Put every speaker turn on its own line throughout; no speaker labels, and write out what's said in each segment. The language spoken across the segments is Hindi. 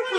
तो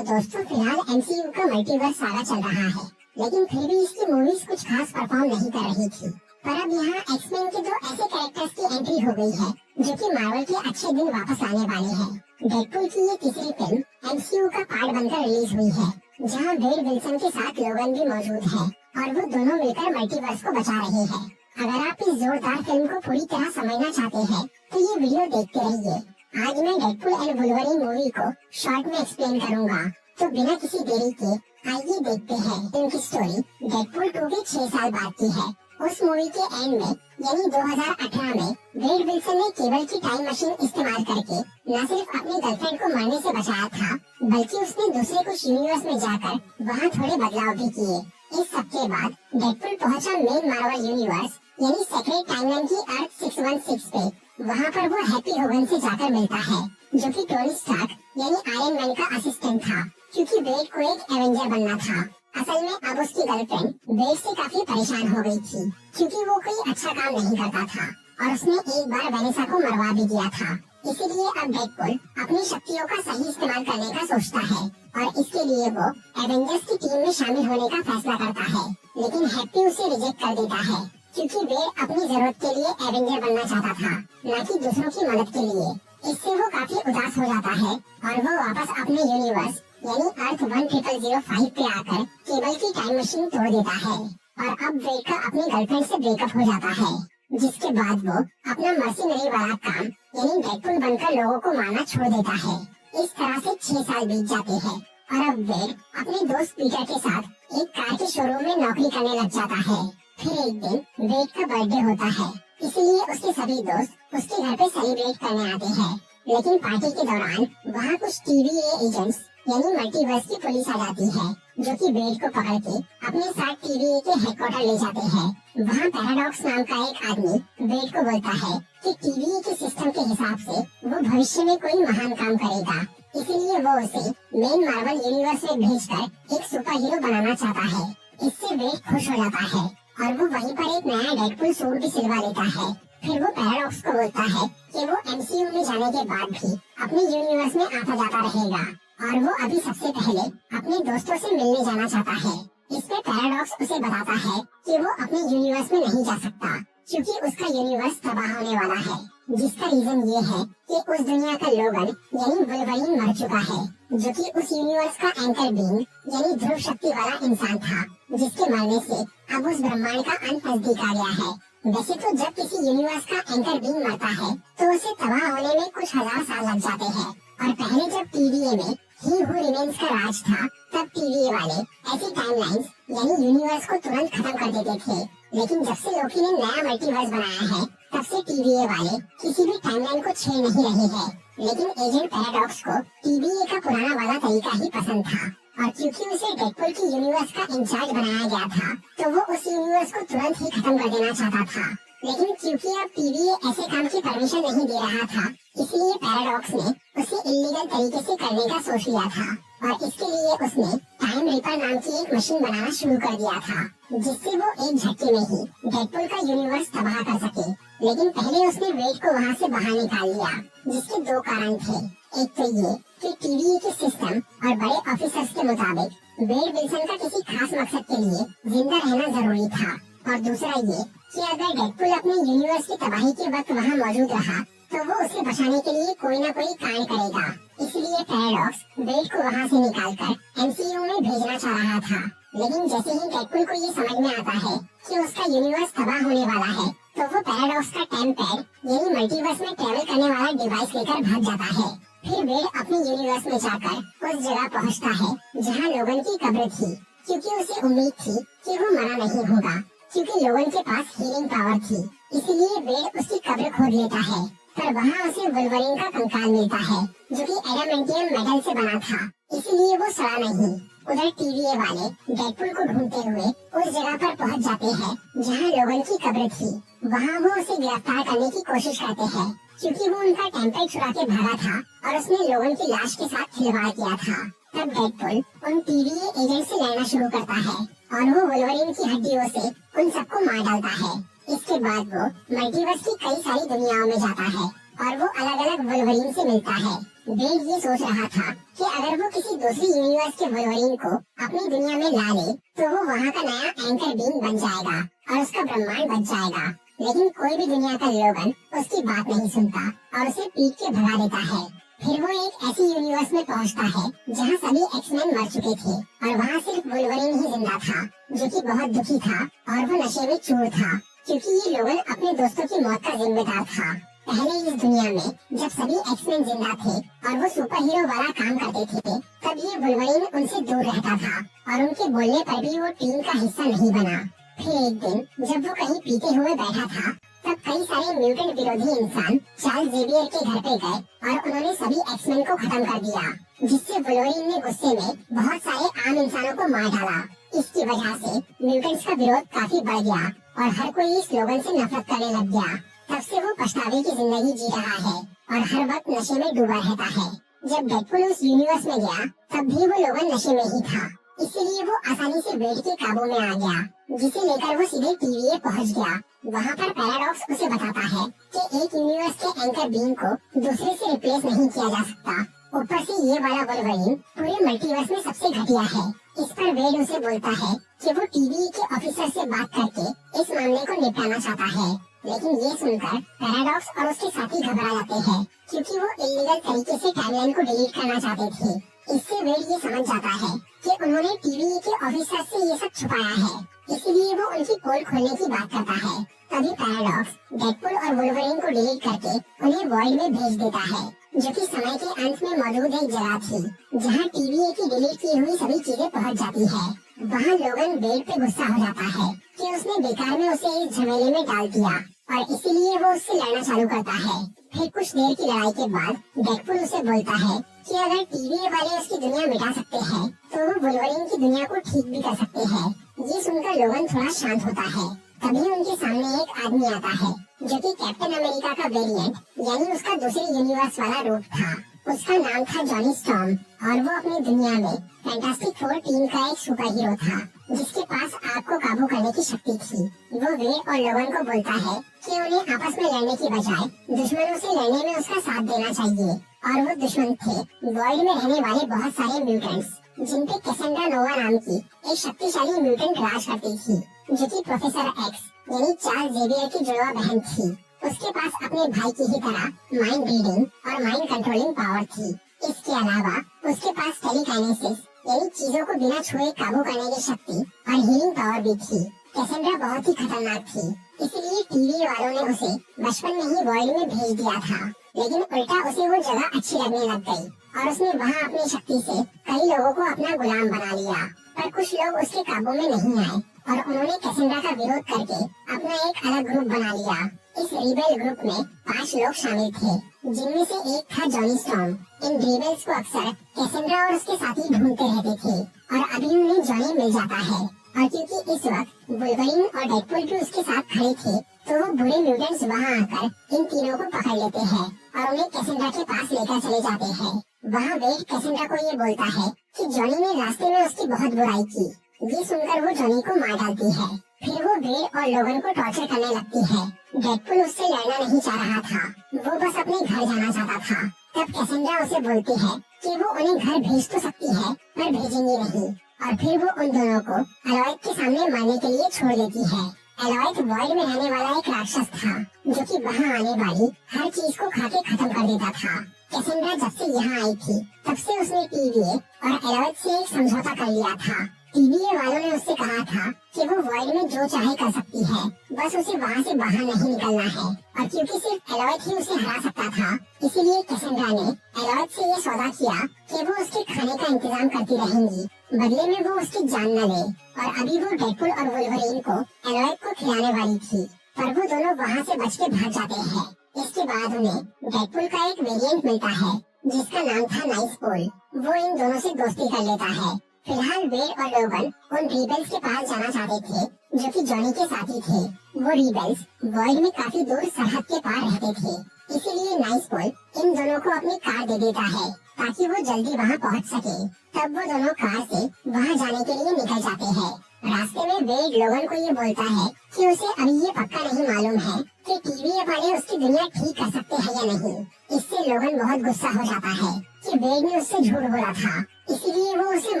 दोस्तों फिलहाल एमसीयू का मल्टीवर्स सागा चल रहा है, लेकिन फिर भी इसकी मूवीज कुछ खास परफॉर्म नहीं कर रही थी। पर अब यहाँ एक्समैन के दो ऐसे कैरेक्टर्स की एंट्री हो गई है जो कि मार्वल के अच्छे दिन वापस आने वाले हैं। डेडपूल की ये तीसरी फिल्म एमसीयू का पार्ट बनकर रिलीज हुई है, जहाँ वेड विल्सन के साथ लोगन भी मौजूद है और वो दोनों मिलकर मल्टीवर्स को बचा रहे हैं। अगर आप इस जोरदार फिल्म को पूरी तरह समझना चाहते हैं तो ये वीडियो देखते रहिए। आज मैं डेडपूल एंड वुल्वरीन मूवी को शॉर्ट में एक्सप्लेन करूंगा, तो बिना किसी देरी के आइए देखते हैं इनकी स्टोरी। डेडपूल 2 के 6 साल बाद की है। उस मूवी के एंड में यानी 2018 में वेड विल्सन ने केबल की टाइम मशीन इस्तेमाल करके न सिर्फ अपनी गर्लफ्रेंड को मरने से बचाया था, बल्कि उसने दूसरे कुछ यूनिवर्स में जाकर वहाँ थोड़े बदलाव भी किए। इस सब के बाद डेडपूल पहुंचा मेन मार्वल यूनिवर्स यानी सेक्रेट टाइमलाइन की अर्थ 616 पे। वहाँ पर वो हैप्पी होगन से जाकर मिलता है, जो कि टोनी स्टार्क यानी आयरन मैन का असिस्टेंट था, क्योंकि वेड को एक एवेंजर बनना था। असल में अब उसकी गर्लफ्रेंड वेड से काफी परेशान हो गई थी, क्योंकि वो कोई अच्छा काम नहीं करता था और उसने एक बार वेनेसा को मरवा भी दिया था। इसीलिए अब डेडपूल अपनी शक्तियों का सही इस्तेमाल करने का सोचता है और इसके लिए वो एवेंजर्स की टीम में शामिल होने का फैसला करता है। लेकिन हैप्पी उसे रिजेक्ट कर देता है, क्योंकि वेड अपनी जरूरत के लिए एवेंजर बनना चाहता था, न कि दूसरों की मदद के लिए। इससे वो काफी उदास हो जाता है और वो वापस अपने यूनिवर्स यानी अर्थ 10005 पे आकर केबल की टाइम मशीन तोड़ देता है और अब वेड का अपनी गर्लफ्रेंड से ब्रेकअप हो जाता है, जिसके बाद वो अपना मर्सिनरी वाला काम यानी डेडपूल बनकर लोगों को मारना छोड़ देता है। इस तरह से 6 साल बीत जाते हैं और अब वेड अपने दोस्त पीटर के साथ एक कार के शोरूम में नौकरी करने लग जाता है। फिर एक दिन वेड का बर्थडे होता है, इसलिए उसके सभी दोस्त उसके घर पे सेलिब्रेट करने आते हैं। लेकिन पार्टी के दौरान वहाँ कुछ TVA एजेंट्स यानी मल्टीवर्स की पुलिस आ जाती है, जो कि वेड को पकड़ के अपने साथ TVA के हेडक्वार्टर ले जाते हैं। वहाँ पैराडॉक्स नाम का एक आदमी वेड को बोलता है कि TVA के सिस्टम के हिसाब से वो भविष्य में कोई महान काम करेगा, इसलिए वो उसे मेन मार्वल यूनिवर्स में भेजकर एक सुपर हीरो बनाना चाहता है। इससे वेड खुश हो जाता है और वो वहीं पर एक नया डेडपूल सूट भी सिलवा लेता है। फिर वो पैराडॉक्स को बोलता है कि वो एमसीयू में जाने के बाद भी अपने यूनिवर्स में आता जाता रहेगा और वो अभी सबसे पहले अपने दोस्तों से मिलने जाना चाहता है। इसमें पैराडॉक्स उसे बताता है कि वो अपने यूनिवर्स में नहीं जा सकता, क्योंकि उसका यूनिवर्स तबाह होने वाला है, जिसका रीजन ये है कि उस दुनिया का लोगन यानी वुल्वरीन मर चुका है, जो कि उस यूनिवर्स का एंकर बीइंग यानी ध्रुव शक्ति वाला इंसान था, जिसके मरने से अब उस ब्रह्मांड का अंत नजदीक आ गया है। वैसे तो जब किसी यूनिवर्स का एंकर बीइंग मरता है तो उसे तबाह होने में कुछ हजार साल लग जाते हैं, और पहले जब TVA में ही हू रिमेन्स का राज था, तब TVA वाले ऐसी टाइमलाइंस यानी यूनिवर्स को तुरंत खत्म कर देते थे। लेकिन जब से लोकी ने नया मल्टीवर्स बनाया है, तब से TVA वाले किसी भी टाइमलाइन को छेड़ नहीं रहे हैं। लेकिन एजेंट पैराडॉक्स को TVA का पुराना वाला तरीका ही पसंद था, और क्योंकि उसे डेडपूल की यूनिवर्स का इंचार्ज बनाया गया था, तो वो उस यूनिवर्स को तुरंत ही खत्म कर देना चाहता था। लेकिन क्योंकि अब TVA ऐसे काम की परमिशन नहीं दे रहा था, इसलिए पैराडॉक्स ने उसे इल्लीगल तरीके से करने का सोच लिया था, और इसके लिए उसने टाइम रिपर नाम की एक मशीन बनाना शुरू कर दिया था, जिससे वो एक झटके में ही डेडपूल का यूनिवर्स तबाह कर सके। लेकिन पहले उसने वेड को वहाँ से बाहर निकाल लिया, जिसके 2 कारण थे। एक तो ये कि TVA के सिस्टम और बड़े ऑफिसर्स के मुताबिक वेड विल्सन का किसी खास मकसद के लिए जिंदा रहना जरूरी था, और दूसरा ये कि अगर डेडपूल अपने यूनिवर्स की तबाही के वक्त वहाँ मौजूद रहा तो वो उसे बचाने के लिए कोई न कोई कांड करेगा। इसलिए पैराडॉक्स वेड को वहाँ से निकालकर एमसीयू में भेजना चाह रहा था। लेकिन जैसे ही डेडपूल को ये समझ में आता है कि उसका यूनिवर्स तबाह होने वाला है, तो वो पैराडॉक्स का टाइम पैड यानी मल्टीवर्स में ट्रेवल करने वाला डिवाइस लेकर भाग जाता है। फिर वेड अपने यूनिवर्स में जाकर उस जगह पहुँचता है जहाँ लोगन की कब्र थी, क्योंकि उसे उम्मीद थी कि वो मरा नहीं होगा, क्योंकि लोगन के पास हीलिंग पावर थी। इसलिए वेड उसकी कब्र खोद लेता है, पर वहाँ उसे वुल्वरीन का कंकाल मिलता है, जो कि एडामेंटियम मेटल से बना था, इसलिए वो सड़ा नहीं। उधर TVA वाले डेडपूल को ढूंढते हुए उस जगह पर पहुँच जाते हैं जहाँ लोगन की कब्र थी। वहाँ वो उसे गिरफ्तार करने की कोशिश करते हैं, क्योंकि वो उनका टेम्पलेट चुरा के भागा था और उसने लोगन की लाश के साथ खिलवाड़ किया था। तब डेडपूल उन TVA एजेंट से लड़ना शुरू करता है और वो वुल्वरीन की हड्डियों से उन सबको मार डालता है। इसके बाद वो मल्टीवर्स की कई सारी दुनियाओं में जाता है और वो अलग वुल्वरीन से मिलता है। वेड ये सोच रहा था कि अगर वो किसी दूसरी यूनिवर्स के वुल्वरीन को अपनी दुनिया में ला ले तो वो वहाँ का नया एंकर बीइंग बन जाएगा और उसका ब्रह्मांड बच जाएगा। लेकिन कोई भी दुनिया का लोगन उसकी बात नहीं सुनता और उसे पीट के भगा देता है। फिर वो एक ऐसी यूनिवर्स में पहुंचता है जहां सभी एक्समैन मर चुके थे और वहां सिर्फ वुल्वरीन ही जिंदा था, जो कि बहुत दुखी था और वो नशे में चूर था क्योंकि ये लोगन अपने दोस्तों की मौत का जिम्मेदार था। पहले इस दुनिया में जब सभी एक्समैन जिंदा थे और वो सुपर हीरो वाला काम करते थे, तब ये वुल्वरीन उनसे दूर रहता था और उनके बोलने पर भी वो टीम का हिस्सा नहीं बना। फिर एक दिन जब वो कहीं पीते हुए बैठा था, तब कई सारे म्यूटेंट विरोधी इंसान चार्ल्स ज़ेवियर के घर पे गए और उन्होंने सभी एक्समैन को खत्म कर दिया, जिससे वुल्वरीन ने गुस्से में बहुत सारे आम इंसानों को मार डाला। इसकी वजह से म्यूटेंट्स का विरोध काफी बढ़ गया और हर कोई इस स्लोगन से नफरत करने लग गया। तब से वो पछतावे की जिंदगी जी रहा है और हर वक्त नशे में डूबा रहता है। जब डेडपुल उस यूनिवर्स में गया, तब भी वो लोगन नशे में ही था, इसीलिए वो आसानी से वेड के काबू में आ गया, जिसे लेकर वो सीधे टीवीए पहुंच गया। वहाँ पर पैराडॉक्स उसे बताता है कि एक यूनिवर्स के एंकर बीइंग को दूसरे से रिप्लेस नहीं किया जा सकता। ऊपर से ये वाला वुल्वरीन पूरे मल्टीवर्स में सबसे घटिया है। इस पर वेड उसे बोलता है कि वो टीवीए के ऑफिसर से बात करके इस मामले को निपटाना चाहता है। लेकिन ये सुनकर पैराडॉक्स और उसके साथी घबरा जाते हैं क्योंकि वो इलीगल तरीके से टाइमलाइन को डिलीट करना चाहते थे। इससे वेड ये समझ जाता है कि उन्होंने टीवीए के ऑफिसर से ये सब छुपाया है, इसीलिए वो उनकी पोल खोलने की बात करता है। तभी पैराडॉक्स डेडपुल और वुल्वरीन को डिलीट करके उन्हें वॉइड में भेज देता है, जो कि समय के अंत में मौजूद एक जगह थी जहाँ टीवीए की डिलीट की हुई सभी चीजें पहुँच जाती है। वहाँ लोगन वेड पे गुस्सा हो जाता है कि उसने बेकार में उसे इस झमेले में डाल दिया और इसीलिए वो उससे लड़ना चालू करता है। फिर कुछ देर की लड़ाई के बाद डेडपुल उसे बोलता है कि अगर टीवीए वाले उसकी दुनिया मिटा सकते हैं तो वो वुल्वरीन की दुनिया को ठीक भी कर सकते हैं। ये सुनकर लोगन थोड़ा शांत होता है। तभी उनके सामने एक आदमी आता है जो कि कैप्टन अमेरिका का वेरिएंट यानी उसका दूसरे यूनिवर्स वाला रूप था। उसका नाम था जॉनी स्टॉर्म और वो अपनी दुनिया में फैंटास्टिक फोर टीम का एक सुपर हीरो था जिसके पास आग को काबू करने की शक्ति थी। वो वेड और लोगन को बोलता है कि उन्हें आपस में लड़ने की बजाय दुश्मनों से लड़ने में उसका साथ देना चाहिए। और वो दुश्मन थे वॉइड में रहने वाले बहुत सारे म्यूटेंट्स, जिनपे कैसेंड्रा नोवा नाम की एक शक्तिशाली म्यूटेंट राज करती थी, जो कि प्रोफेसर एक्स यानी चार्ल्स ज़ेवियर की जुड़वा बहन थी। उसके पास अपने भाई की ही तरह माइंड रीडिंग और माइंड कंट्रोलिंग पावर थी। इसके अलावा उसके पास टेलीकाइनेसिस यानी चीजों को बिना छुए काबू करने की शक्ति और हीलिंग पावर भी थी। कैसेंड्रा बहुत ही खतरनाक थी, इसलिए टीवी वालों ने उसे बचपन में ही वॉइड में भेज दिया था। लेकिन उल्टा उसे वो जगह अच्छी लगने लग गई और उसने वहाँ अपनी शक्ति से कई लोगों को अपना गुलाम बना लिया। पर कुछ लोग उसके काबू में नहीं आए और उन्होंने कैसेंड्रा का विरोध करके अपना एक अलग ग्रुप बना लिया। इस रिबेल ग्रुप में 5 लोग शामिल थे, जिनमें से एक था जॉनी स्टॉर्म। इन रिबेल्स को अक्सर कैसेंड्रा और उसके साथी ढूंढते रहते थे और अभी उन्हें जॉनी मिल जाता है। और क्योंकि इस वक्त वुल्वरीन और डेडपुल भी उसके साथ खड़े थे, तो वो बुरे म्यूटेंट्स वहाँ आकर इन तीनों को पकड़ लेते हैं और उन्हें कैसेंड्रा के पास लेकर चले जाते हैं। वहाँ वेड कैसेंड्रा को ये बोलता है कि जॉनी ने रास्ते में उसकी बहुत बुराई की। ये सुनकर वो जॉनी को मार डालती है। फिर वो वेड और लोगन को टॉर्चर करने लगती है। डेडपुल उससे लड़ना नहीं चाह रहा था, वो बस अपने घर जाना चाहता था। तब कैसेंड्रा उसे बोलती है कि वो उन्हें घर भेज तो सकती है पर भेजेंगी नहीं, और फिर वो उन दोनों को एलॉयथ के सामने मारने के लिए छोड़ देती है। एलॉयथ वॉइड में रहने वाला एक राक्षस था जो कि वहाँ आने वाली हर चीज को खा के खत्म कर देता था। कैसेंड्रा जब से यहाँ आई थी तब से उसने टीवीए और एलॉयथ से एक समझौता कर लिया था। टीवीए वालों ने उससे कहा था कि वो वॉइड में जो चाहे कर सकती है, बस उसे वहाँ से बाहर नहीं निकलना है। और क्योंकि सिर्फ एलॉयथ ही उसे हरा सकता था, इसीलिए कैसेंड्रा ने एलॉयथ से ये सौदा किया कि वो उसके खाने का इंतजाम करती रहेंगी, बदले में वो उसकी जान न ले। और अभी वो डेडपुल और वुल्वरीन को एलॉयथ को खिलाने वाली थी, पर वो दोनों वहाँ से बच के भाग जाते हैं। इसके बाद उन्हें डेडपुल का एक वेरिएंट मिलता है जिसका नाम था नाइस पोल। वो इन दोनों से दोस्ती कर लेता है। फिलहाल वेड और लोगन उन रिबेल्स के पास जाना चाहते थे जो कि जॉनी के साथी थे। वो रिबेल्स वॉइड में काफी दूर सरहद के पार रहते थे, इसीलिए नाइस पोल इन दोनों को अपनी कार दे देता है ताकि वो जल्दी वहाँ पहुँच सके। तब वो दोनों कार से वहाँ जाने के लिए निकल जाते हैं। रास्ते में वेड लोगन को ये बोलता है कि उसे अभी ये पक्का नहीं मालूम है कि टीवी वाले उसकी दुनिया ठीक कर सकते हैं या नहीं। इससे लोगन बहुत गुस्सा हो जाता है कि वेड ने उससे झूठ बोला था, इसीलिए वो उसे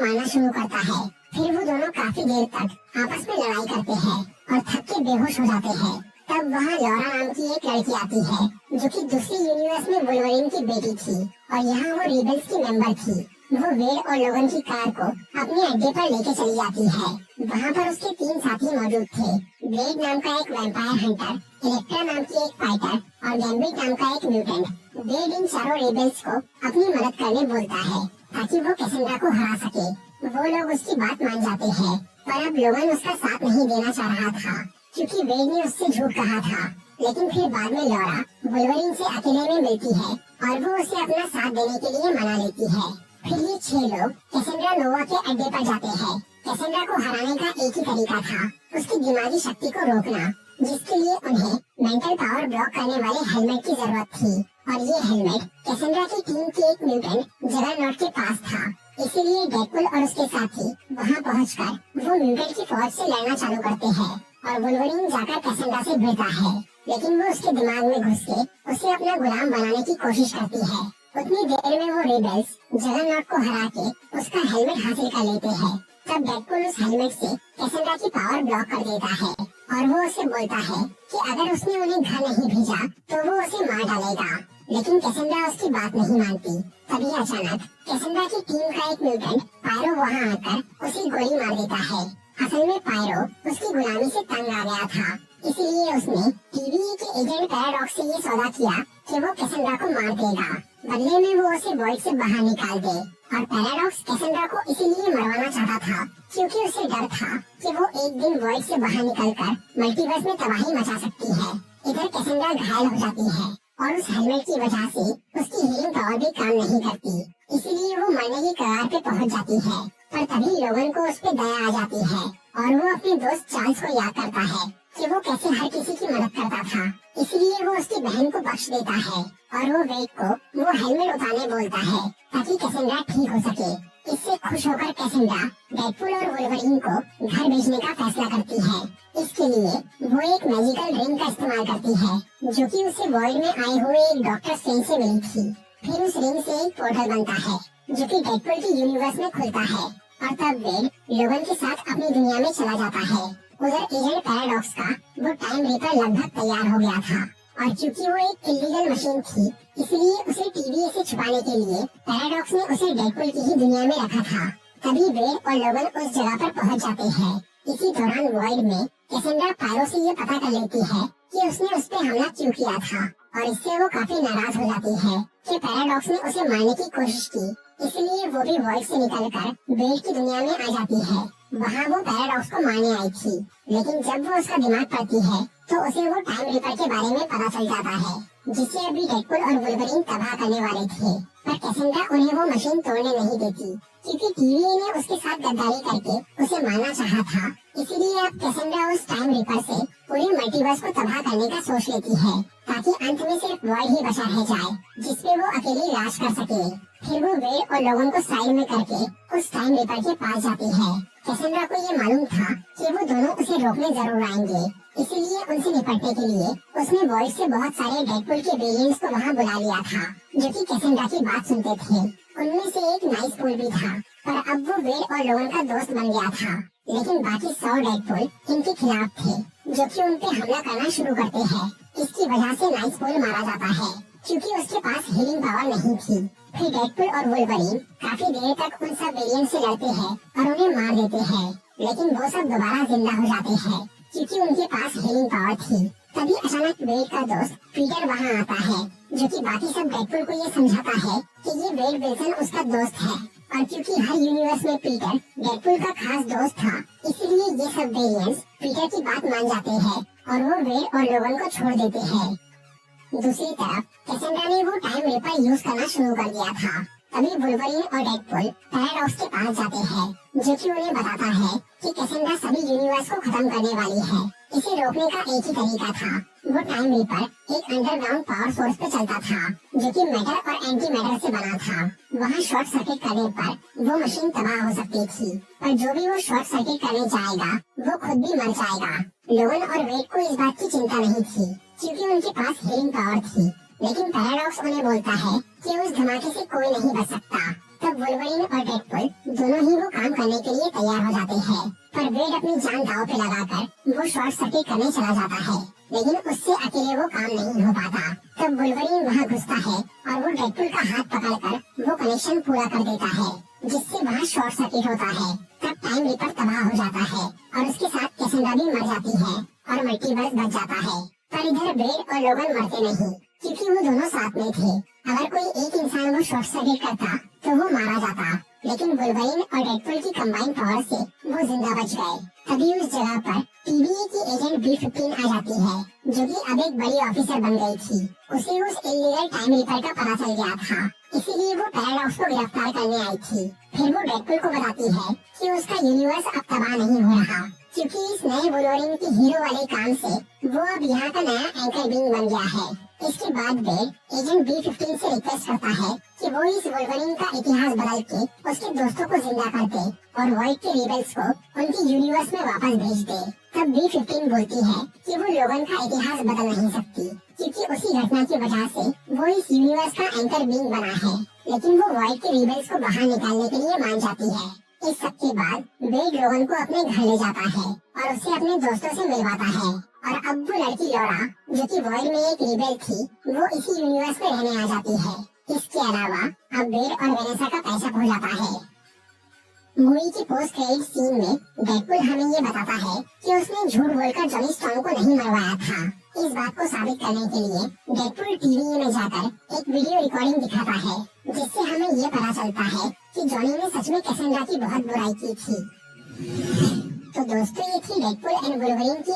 मारना शुरू करता है। फिर वो दोनों काफी देर तक आपस में लड़ाई करते हैं और थक के बेहोश हो जाते हैं। तब वहाँ लॉरा नाम की एक लड़की आती है जो कि दूसरी यूनिवर्स में वुल्वरीन की बेटी थी और यहाँ वो रिबल्स की मेंबर थी। वो वेड और लोगन की कार को अपने अड्डे पर लेके चली जाती है। वहाँ पर उसके 3 साथी मौजूद थे। वेड नाम का एक वैम्पायर हंटर, इलेक्ट्रा नाम की एक फाइटर और गैम्बिट नाम का एक म्यूटेंट। वेड इन चारों रिबल्स को अपनी मदद करने बोलता है ताकि वो कैसेंड्रा को हरा सके। वो लोग उसकी बात मान जाते हैं, पर अब लोगन उसका साथ नहीं देना चाह रहा था क्योंकि वेड ने उससे झूठ कहा था। लेकिन फिर बाद में लॉरा वुल्वरीन से अकेले में मिलती है और वो उसे अपना साथ देने के लिए मना लेती है। फिर ये 6 लोग कैसेंड्रा नोवा के अड्डे पर जाते हैं। कैसेंड्रा को हराने का एक ही तरीका था, उसकी दिमागी शक्ति को रोकना, जिसके लिए उन्हें मेंटल पावर ब्लॉक करने वाले हेलमेट की जरूरत थी। और ये हेलमेट कैसेंड्रा की टीम के एक म्यूटेंट जगरनॉट के पास था। इसीलिए डेडपुल और उसके साथी वहाँ पहुंचकर वो म्यूटेंट की फौज से लड़ना चालू करते हैं और वुल्वरीन जाकर कैसेंड्रा से भिड़ता है, लेकिन वो उसके दिमाग में घुस के उसे अपना गुलाम बनाने की कोशिश करती है। उतनी देर में वो रिबल्स जगरनॉट को हरा के उसका हेलमेट हासिल कर लेते हैं। तब डेडपुल उस हेलमेट से कैसेंड्रा की पावर ब्लॉक कर देता है और वो उसे बोलता है कि अगर उसने उन्हें घर नहीं भेजा तो वो उसे मार डालेगा। लेकिन कैसेंड्रा उसकी बात नहीं मानती। तभी अचानक कैसेंड्रा की टीम का एक म्यूटेंट पायरो वहाँ आकर उसे गोली मार देता है। असल में पायरो उसकी गुलामी से तंग आ गया था, इसलिए उसने टीवी के एजेंट पैराडॉक्स से ये सौदा किया कि वो कैसेंड्रा को मार देगा, बदले में वो उसे वॉइड से बाहर निकाल दे। और पैराडॉक्स कैसेंड्रा को इसीलिए मरवाना चाहता था क्योंकि उसे डर था कि वो एक दिन वॉइड से बाहर निकलकर मल्टीवर्स में तबाही मचा सकती है। इधर कैसेंड्रा घायल हो जाती है और उस हेलमेट की वजह से उसकी हीलिंग पावर भी काम नहीं करती, इसलिए वो मरने की कगार पे पहुंच जाती है। पर तभी लोगन को उस पे दया आ जाती है और वो अपने दोस्त चार्ल्स को याद करता है कि वो कैसे हर किसी की मदद करता था, इसलिए वो उसकी बहन को बख्श देता है और वो वेड को वो हेलमेट उतारने बोलता है ताकि कैसेंड्रा ठीक हो सके। इससे खुश होकर कैसेंड्रा डेडपुल और वुल्वरीन को घर भेजने का फैसला करती है। इसके लिए वो एक मैजिकल रिंग का इस्तेमाल करती है जो कि उसे वर्ल्ड में आए हुए एक डॉक्टर स्ट्रेंज से मिली थी। फिर उस रिंग से एक पोर्टल बनता है जो कि डेडपुल की यूनिवर्स में खुलता है और तब वेड लोगन के साथ अपनी दुनिया में चला जाता है। उधर एजेंट पैराडॉक्स का वो टाइम रीपर लगभग तैयार हो गया था और चूंकि वो एक इलीगल मशीन थी, इसलिए उसे टीवी से छुपाने के लिए पैराडॉक्स ने उसे डेडपुल की ही दुनिया में रखा था। तभी वेड और लोगन उस जगह पर पहुंच जाते हैं। इसी दौरान वॉइड में कैसेंड्रा पायरो से ये पता कर लेती है कि उसने उस पे हमला क्यों किया था और इससे वो काफी नाराज हो जाती है कि पैराडॉक्स ने उसे मारने की कोशिश की। इसलिए वो भी वॉइड से निकलकर वेड की दुनिया में आ जाती है। वहाँ वो पैराडॉक्स को मारने आई थी, लेकिन जब वो उसका दिमाग पढ़ती है तो उसे वो टाइम रीपर के बारे में पता चल जाता है जिसे अभी डेडपुल और वुल्वरीन तबाह करने वाले थे। पर कैसेंड्रा उन्हें वो मशीन तोड़ने नहीं देती क्योंकि टीवी ने उसके साथ गद्दारी करके उसे मारना चाहा था। इसीलिए अब कैसेंड्रा उस टाइम रीपर से पूरे मल्टीवर्स को तबाह करने का सोच लेती है ताकि अंत में सिर्फ वॉइड ही बचा रह जाए जिसपे वो अकेली राज कर सके। फिर वो वेड और लोगन को साइड में करके उस टाइम रीपर के पास जाती है। कैसेंड्रा को ये मालूम था कि वो दोनों उसे रोकने जरूर आएंगे, इसीलिए उनसे निपटने के लिए उसने वॉइड से बहुत सारे डेडपुल के वेरिएंट्स को वहाँ बुला लिया था जो कि कैसेंड्रा की बात सुनते थे। उनमें से एक नाइसपुल भी था, पर अब वो वेड और लोगन का दोस्त बन गया था। लेकिन बाकी 100 डेडपुल इनके खिलाफ थे जो कि उन पे हमला करना शुरू करते हैं। इसकी वजह से नाइसपुल मारा जाता है क्योंकि उसके पास हीलिंग पावर नहीं थी। फिर डेडपुल और वुल्वरीन काफी देर तक उन सब वेरिएंट से लड़ते हैं और उन्हें मार देते हैं, लेकिन वो सब दोबारा जिंदा हो जाते हैं क्योंकि उनके पास हीलिंग पावर थी। तभी अचानक वेड का दोस्त पीटर वहाँ आता है जो कि बाकी सब डेडपुल को ये समझाता है कि ये वेड विल्सन उसका दोस्त है और क्योंकि हर यूनिवर्स में पीटर डेडपुल का खास दोस्त था, इसलिए ये सब वेरिएंट्स पीटर की बात मान जाते हैं और वो वेड और लोगन को छोड़ देते हैं। दूसरी तरफ कैसेंड्रा ने वो टाइम रीपर यूज करना शुरू कर दिया था। तभी वुल्वरीन और डेडपुल पैराडॉक्स के पास जाते हैं जो कि उन्हें बताता है कि कैसेंड्रा सभी यूनिवर्स को खत्म करने वाली है। इसे रोकने का एक ही तरीका था, वो टाइम रीपर एक अंडरग्राउंड पावर सोर्स पे चलता था जो कि मैटर और एंटी मैटर से बना था। वहाँ शॉर्ट सर्किट करने पर वो मशीन तबाह हो सकती थी, पर जो भी वो शॉर्ट सर्किट करने जाएगा वो खुद भी मर जाएगा। लोगन और वेड को इस बात की चिंता नहीं थी क्योंकि उनके पास हीलिंग पावर थी, लेकिन पैराडॉक्स उन्हें बोलता है कि उस धमाके से कोई नहीं बच सकता। तब वुल्वरीन और डेडपुल दोनों ही वो काम करने के लिए तैयार हो जाते हैं, पर वेड अपनी जान दांव पे लगाकर वो शॉर्ट सर्किट करने चला जाता है, लेकिन उससे अकेले वो काम नहीं हो पाता। तब वुल्वरीन वहाँ घुसता है और वो डेडपुल का हाथ पकड़कर वो कनेक्शन पूरा कर देता है, जिससे वहाँ शॉर्ट सर्किट होता है। तब टाइम रिपर तबाह हो जाता है और उसके साथ कैसेंड्रा भी मर जाती है और मल्टीवर्स बच जाता है। पर इधर वेड और लोगन मरते नहीं क्योंकि वो दोनों साथ में थे। अगर कोई एक इंसान वो शॉर्ट सर्किट करता तो वो मारा जाता, लेकिन वुल्वरीन और डेडपुल की कंबाइंड पावर से वो जिंदा बच गए। तभी उस जगह पर TVA की एजेंट B-15 आ जाती है, जो कि अब एक बड़ी ऑफिसर बन गई थी। उसे उस इल्लीगल टाइम रिपर का पता चल गया था, इसीलिए वो पैराडॉक्स को गिरफ्तार करने आई थी। फिर वो डेडपुल को बताती है कि उसका यूनिवर्स अब तबाह नहीं हो रहा क्योंकि इस नए वुल्वरीन के हीरो वाले काम से वो अब यहाँ का नया एंकर बीइंग बन गया है। इसके बाद वेड एजेंट B-15 से रिक्वेस्ट करता है कि वो इस वुल्वरीन का इतिहास बदल के उसके दोस्तों को जिंदा कर दे और वॉइड के रिबेल्स को उनके यूनिवर्स में वापस भेज दे। तब B-15 बोलती है कि वो लोगन का इतिहास बदल नहीं सकती क्योंकि उसी घटना की वजह से वो इस यूनिवर्स का एंकर बीइंग बना है, लेकिन वो वॉइड के रिबेल्स को बाहर निकालने के लिए मान जाती है। इस सब के बाद वेड लोगन को अपने घर ले जाता है और उसे अपने दोस्तों से मिलवाता है, और अब वो लड़की लौरा जो कि वॉइड में एक रिबेल थी वो इसी यूनिवर्स में रहने आ जाती है। इसके अलावा अब वेड और वेनेसा का पैचअप हो जाता है। मूवी की पोस्ट क्रेडिट सीन में डेडपुल हमें ये बताता है कि उसने झूठ बोलकर जॉनी स्टॉर्म को नहीं मरवाया था। इस बात को साबित करने के लिए डेडपुल TVA में जाकर एक वीडियो रिकॉर्डिंग दिखाता है, जिससे हमें ये पता चलता है कि जॉनी ने सच में कैसेंड्रा की बहुत बुराई की थी। तो दोस्तों, ये थी डेडपुल एंड वुल्वरीन की